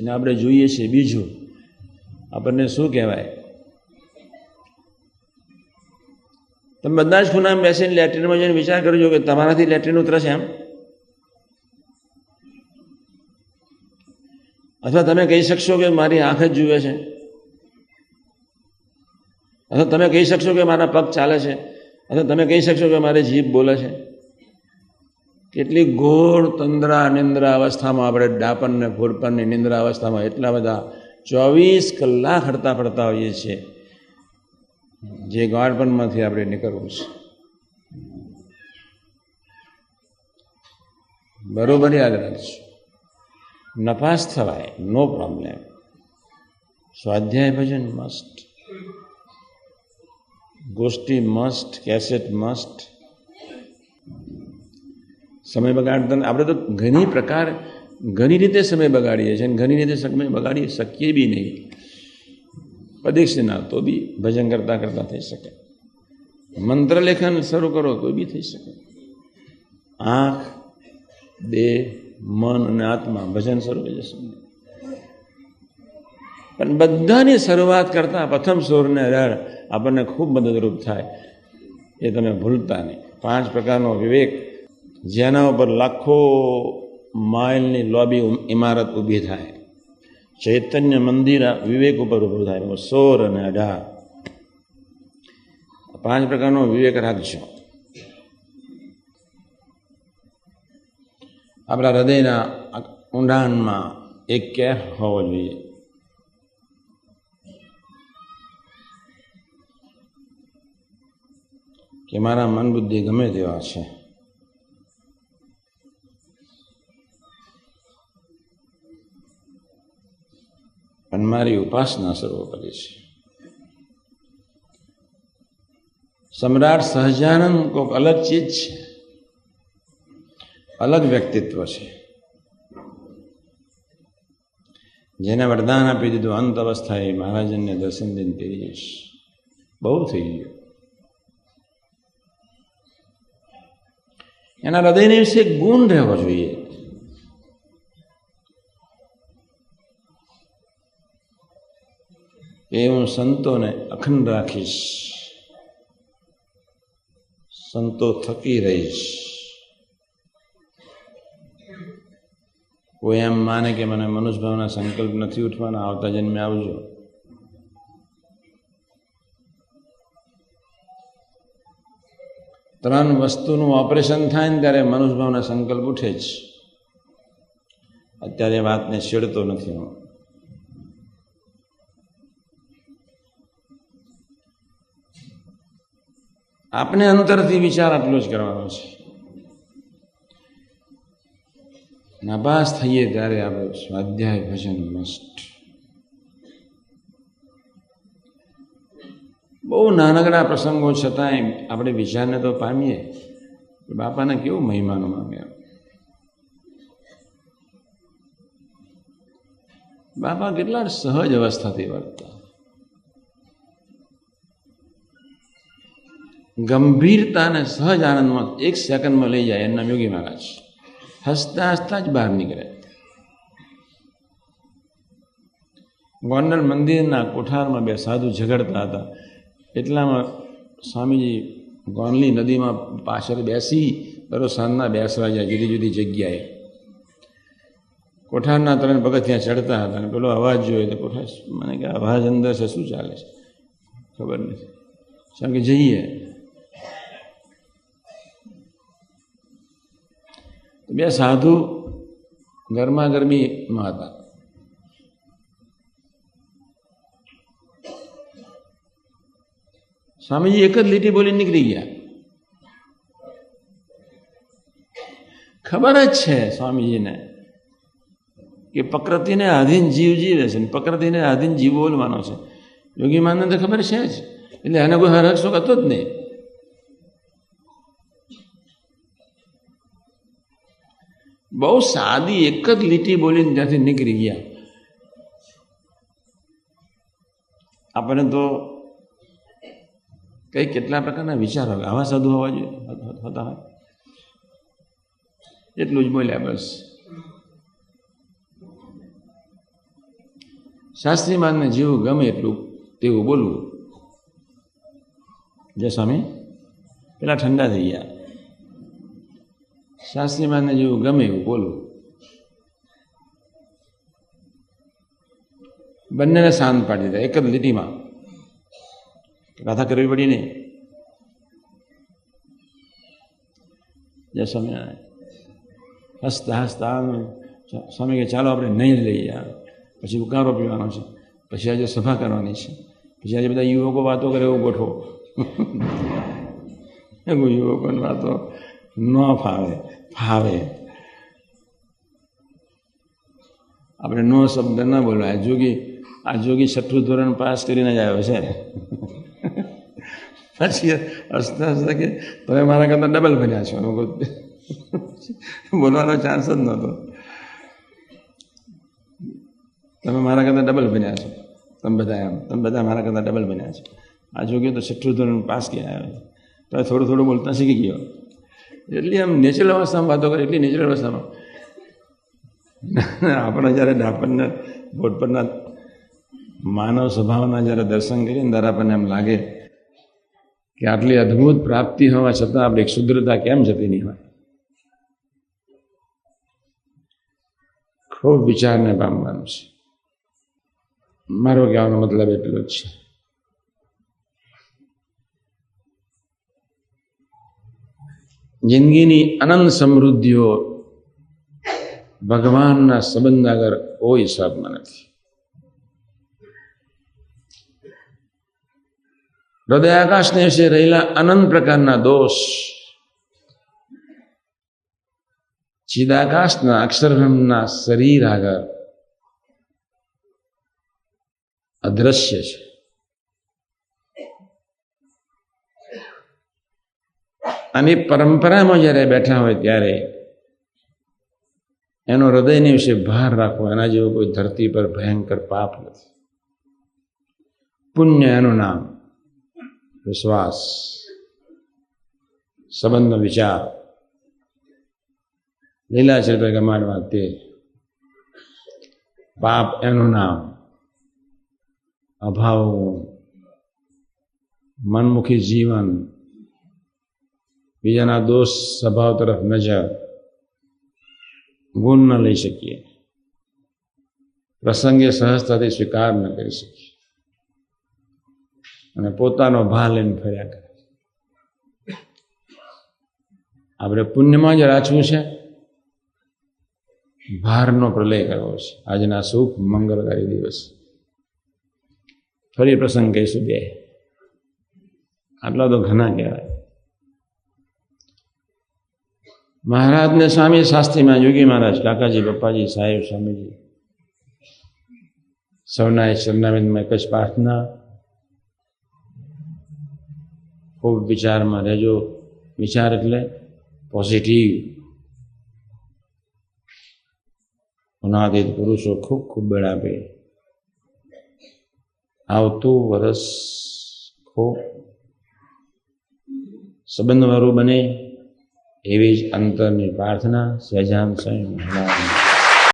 ને આપણે જોઈએ છીએ બીજું. આપણને શું કહેવાય? તમે બધા જ ખૂણામાં બેસીને લેટ્રિનમાં જઈને વિચાર કરજો કે તમારાથી લેટ્રિન ઉતરશે એમ? અથવા તમે કહી શકશો કે મારી આંખ જ જુએ છે? અથવા તમે કહી શકશો કે મારા પગ ચાલે છે? અથવા તમે કહી શકશો કે મારી જીભ બોલે છે? કેટલી ઘોર તંદ્રા નિંદ્રા અવસ્થામાં આપણે ડાપણ ને ફૂરપણની નિંદ્રા અવસ્થામાં એટલા બધા 24 કલાક હડતા પડતા હોઈએ છીએ, જે ગાઢપણમાંથી આપણે નીકળવું છે. બરોબર યાદ રાખજો. નપાસ થવાય, નો પ્રોબ્લેમ. સ્વાધ્યાય ભજન મસ્ટ, ગોષ્ઠી મસ્ટ, કેસેટ મસ્ટ. સમય બગાડતા આપણે તો ઘણી રીતે સમય બગાડીએ છીએ અને ઘણી રીતે સમય બગાડી શકીએ બી નહીં. પ્રદક્ષિણા તો બી ભજન કરતા કરતા થઈ શકે. મંત્ર લેખન શરૂ કરો તો બી થઈ શકે. આંખ, દેહ, મન અને આત્મા ભજન શરૂ થઈ જશે. પણ બધાની શરૂઆત કરતા પ્રથમ સૂરને રળ આપણને ખૂબ મદદરૂપ થાય એ તમે ભૂલતા નહીં. 5 પ્રકારનો વિવેક, જેના ઉપર લાખો માઇલની લોબી ઇમારત ઊભી થાય. ચૈતન્ય મંદિર વિવેક ઉપર ઊભું થાય. 16 અને 18 5 પ્રકારનો વિવેક રાખજો. આપણા હૃદયના ઊંડાણમાં એક કેફ હોવો જોઈએ. કે મારા મન બુદ્ધિ ગમે તેવા છે, પણ મારી ઉપાસના સર્વોપરી છે. સમ્રાટ સહજાનંદ કોઈક અલગ ચીજ છે, અલગ વ્યક્તિત્વ છે, જેને વરદાન આપી દીધું અંત અવસ્થાએ મહારાજનને દર્શન દિન કરી જઈશ. બહુ થઈ ગયું. એના હૃદયને વિશે એક ગુણ રહેવો જોઈએ. એ હું સંતોને અખંડ રાખીશ, સંતો થકી રહીશ. કોઈ એમ માને કે મને મનુષ્યભાવના સંકલ્પ નથી ઉઠવાના, આવતા જન્મે આવજો. ત્રણ વસ્તુનું ઓપરેશન થાય ને ત્યારે મનુષ્યભાવના સંકલ્પ ઉઠે જ. અત્યારે વાતને છેડતો નથી હું. આપણે અંતરથી વિચાર આટલો જ કરવાનો છે. નાપાસ થઈએ ત્યારે આપણે સ્વાધ્યાય ભજન મસ્ટ. બહુ નાનકડા પ્રસંગો છતાંય આપણે વિચારને તો પામીએ કે બાપાને કેવું મહિમાનું મામ્યા. બાપા કેટલા સહજ અવસ્થાથી વર્તતા, ગંભીરતાને સહજ આનંદમાં 1 સેકન્ડમાં લઈ જાય. એમના યોગી મહારાજ હસતા હસતા જ બહાર નીકળે. ગોંડલ મંદિરના કોઠારમાં 2 સાધુ ઝઘડતા હતા. એટલામાં સ્વામીજી ગોંડલી નદીમાં પાછળ બેસી દરરોજ સાંજના બેસવા જાય જુદી જુદી જગ્યાએ. કોઠારના 3 પગથિયાં ચડતા હતા અને પેલો અવાજ જોયો તો કોઠાર મને કે અવાજ અંદર છે, શું ચાલે છે ખબર નથી. સાહેબ કે જઈએ. 2 સાધુ ગરમા ગરમીમાં હતા. સ્વામીજી એક જ લીટી બોલીને નીકળી ગયા. ખબર જ છે સ્વામીજીને કે પ્રકૃતિને આધીન જીવ જીવે છે ને પ્રકૃતિને આધીન જીવ બોલવાનો છે. યોગી માનને તો ખબર છે જ, એટલે એને કોઈ હરખ શોખ હતો જ નહીં. બહુ સાદી એક જ લીટી બોલીને ત્યાંથી નીકળી ગયા. આપણને તો કઈ કેટલા પ્રકારના વિચારો આવા સાધુ હોવા જોઈએ હતા હોય. એટલું જ બોલ્યા બસ. શાસ્ત્રીમાનને જેવું ગમે એટલું તેવું બોલવું. જય સ્વામી, પેલા ઠંડા થઈ ગયા. શાસ્ત્રીમાનને જેવું ગમે એવું બોલવું. બંનેને શાંત પાડી દીધા એક જ લીટીમાં. ગાથા કરવી પડી નહીં. જય સ્વામિનારાયણ. હસતા હસતા સ્વામી કે ચાલો આપણે નહીં લઈએ, પછી ઉકારો પીવાનો છે, પછી આજે સભા કરવાની છે, પછી આજે બધા યુવકો વાતો કરે એવું ગોઠવો. એવું યુવકોની વાતો ન ફાવે. આપણે નો શબ્દ ન બોલવા. આ જોગી 6ઠું ધોરણ પાસ કરીને જ આવ્યો છે. પછી હસતા હસતા કે તમે મારા કરતાં ડબલ બન્યા છો. બોલવાનો ચાન્સ જ નહોતો. તમે મારા કરતાં ડબલ બન્યા છો. તમે બધા મારા કરતાં ડબલ બન્યા છો. આ જોગી તો 6ઠું ધોરણ પાસ કરીને આવ્યો છે, તો થોડું થોડું બોલતા શીખી ગયો. એટલી આમ નેચરલ અવસ્થામાં વાતો કરે, એટલી નેચરલ અવસ્થામાં. આપણે જ્યારે ડાપણના બોર્ડ પરના માનવ સ્વભાવના જ્યારે દર્શન કરીએ ને ત્યારે આપણને એમ લાગે કે આટલી અદ્ભુત પ્રાપ્તિ હોવા છતાં આપણે એક શુદ્રતા કેમ જતી નહીં હોય. ખૂબ વિચારને પામવાનું છે. મારો કહેવાનો મતલબ એટલો જ છે. જિંદગીની અનંત સમૃદ્ધિઓ ભગવાનના સંબંધ આગળ કોઈ હિસાબમાં નથી. હૃદય આકાશને વિશે રહેલા અનંત પ્રકારના દોષ ચિદાકાશના અક્ષરબ્રહ્મના શરીર આગળ અદ્રશ્ય છે. અને પરંપરામાં જ્યારે બેઠા હોય ત્યારે એનો હૃદયને વિશે ભાર રાખવો, એના જેવું કોઈ ધરતી પર ભયંકર પાપ નથી. પુણ્ય એનું નામ, વિશ્વાસ, સંબંધનો વિચાર, લીલાચર પર ગમાડવા તે. પાપ એનું નામ, અભાવ, મનમુખી જીવન, બીજાના દોષ સ્વભાવ તરફ નજર, ગુણ ન લઈ શકીએ, પ્રસંગે સહજતાથી સ્વીકાર ન કરી શકીએ અને પોતાનો ભાર લઈને ફર્યા કરે. આપણે પુણ્યમાં જ રાચવું છે, ભારનો પ્રલય કરવો છે. આજના શુભ મંગળકારી દિવસ ફરી પ્રસંગ કહીશું બે. આટલા તો ઘણા કહેવાય. મહારાજને સ્વામી શાસ્ત્રીમાં યોગી મહારાજ, કાકાજી, પપ્પાજી, સાહેબ, સ્વામીજી સૌના ચરણારવિંદમાં એક જ પ્રાર્થના, ખૂબ વિચારમાં રહેજો. વિચાર એટલે પોઝિટિવ. ગુણાતીત પુરુષો ખૂબ ખૂબ બળ આપે. આવતું વર્ષ ખૂબ સંબંધવાળું બને એવી જ અંતરની પ્રાર્થના. સહજાન સ્વામી મહારાજ.